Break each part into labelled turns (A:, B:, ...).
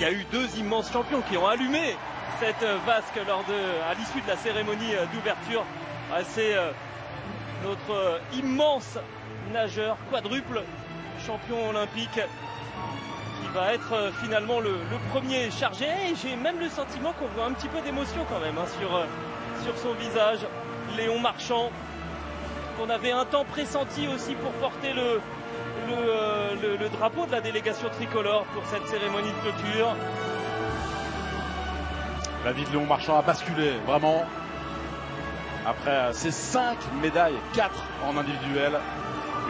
A: y a eu deux immenses champions qui ont allumé cette vasque à l'issue de la cérémonie d'ouverture. C'est notre immense nageur quadruple champion olympique qui va être finalement le premier chargé. Et j'ai même le sentiment qu'on voit un petit peu d'émotion quand même sur son visage. Léon Marchand, qu'on avait un temps pressenti aussi pour porter le drapeau de la délégation tricolore pour cette cérémonie de clôture.
B: La vie de Léon Marchand a basculé vraiment après ces 5 médailles, 4 en individuel,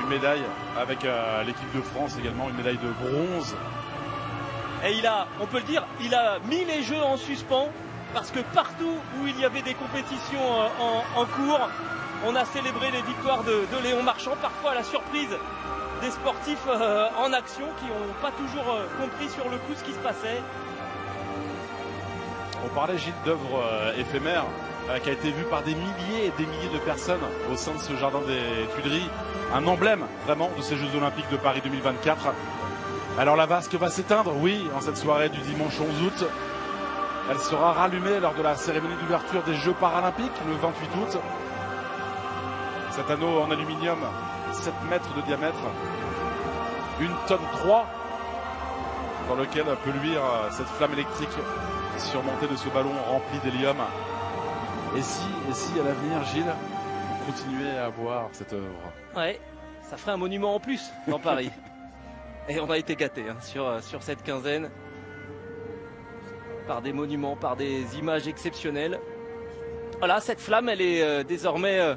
B: une médaille avec l'équipe de France également, une médaille de bronze.
A: Et on peut le dire, il a mis les jeux en suspens parce que partout où il y avait des compétitions en cours, on a célébré les victoires de Léon Marchand, parfois à la surprise des sportifs en action qui n'ont pas toujours compris sur le coup ce qui se passait.
B: On parlait, Gilles, d'œuvres éphémères qui a été vue par des milliers et des milliers de personnes au sein de ce jardin des Tuileries. Un emblème vraiment de ces Jeux Olympiques de Paris 2024. Alors la vasque va s'éteindre, oui, en cette soirée du dimanche 11 août. Elle sera rallumée lors de la cérémonie d'ouverture des Jeux Paralympiques le 28 août. Cet anneau en aluminium, 7 mètres de diamètre, 1,3 tonne dans lequel peut luire cette flamme électrique surmontée de ce ballon rempli d'hélium. Et si à l'avenir, Gilles, vous continuez à voir cette œuvre?
A: Ouais, ça ferait un monument en plus dans Paris. Et on a été gâtés sur cette quinzaine par des monuments, par des images exceptionnelles. Voilà, cette flamme, elle est désormais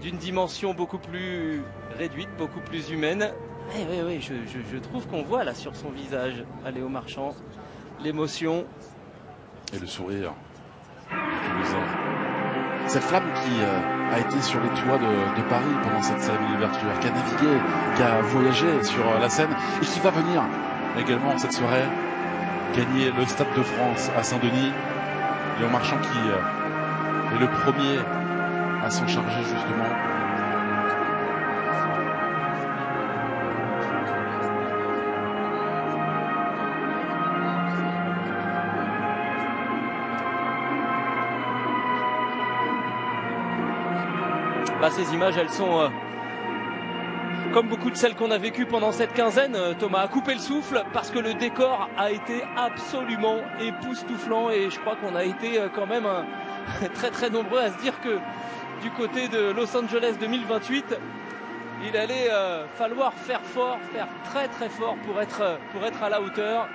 A: d'une dimension beaucoup plus réduite, beaucoup plus humaine. Oui, je trouve qu'on voit là sur son visage, à Léon Marchand, l'émotion.
B: Et le sourire. Cette flamme qui a été sur les toits de Paris pendant cette cérémonie d'ouverture, qui a navigué, qui a voyagé sur la Seine et qui va venir également cette soirée gagner le Stade de France à Saint-Denis. Léon Marchand qui est le premier à s'en charger justement.
A: Ces images, elles sont comme beaucoup de celles qu'on a vécues pendant cette quinzaine. Thomas a coupé le souffle parce que le décor a été absolument époustouflant et je crois qu'on a été quand même très très nombreux à se dire que du côté de Los Angeles 2028, il allait falloir faire fort, faire très très fort pour être à la hauteur.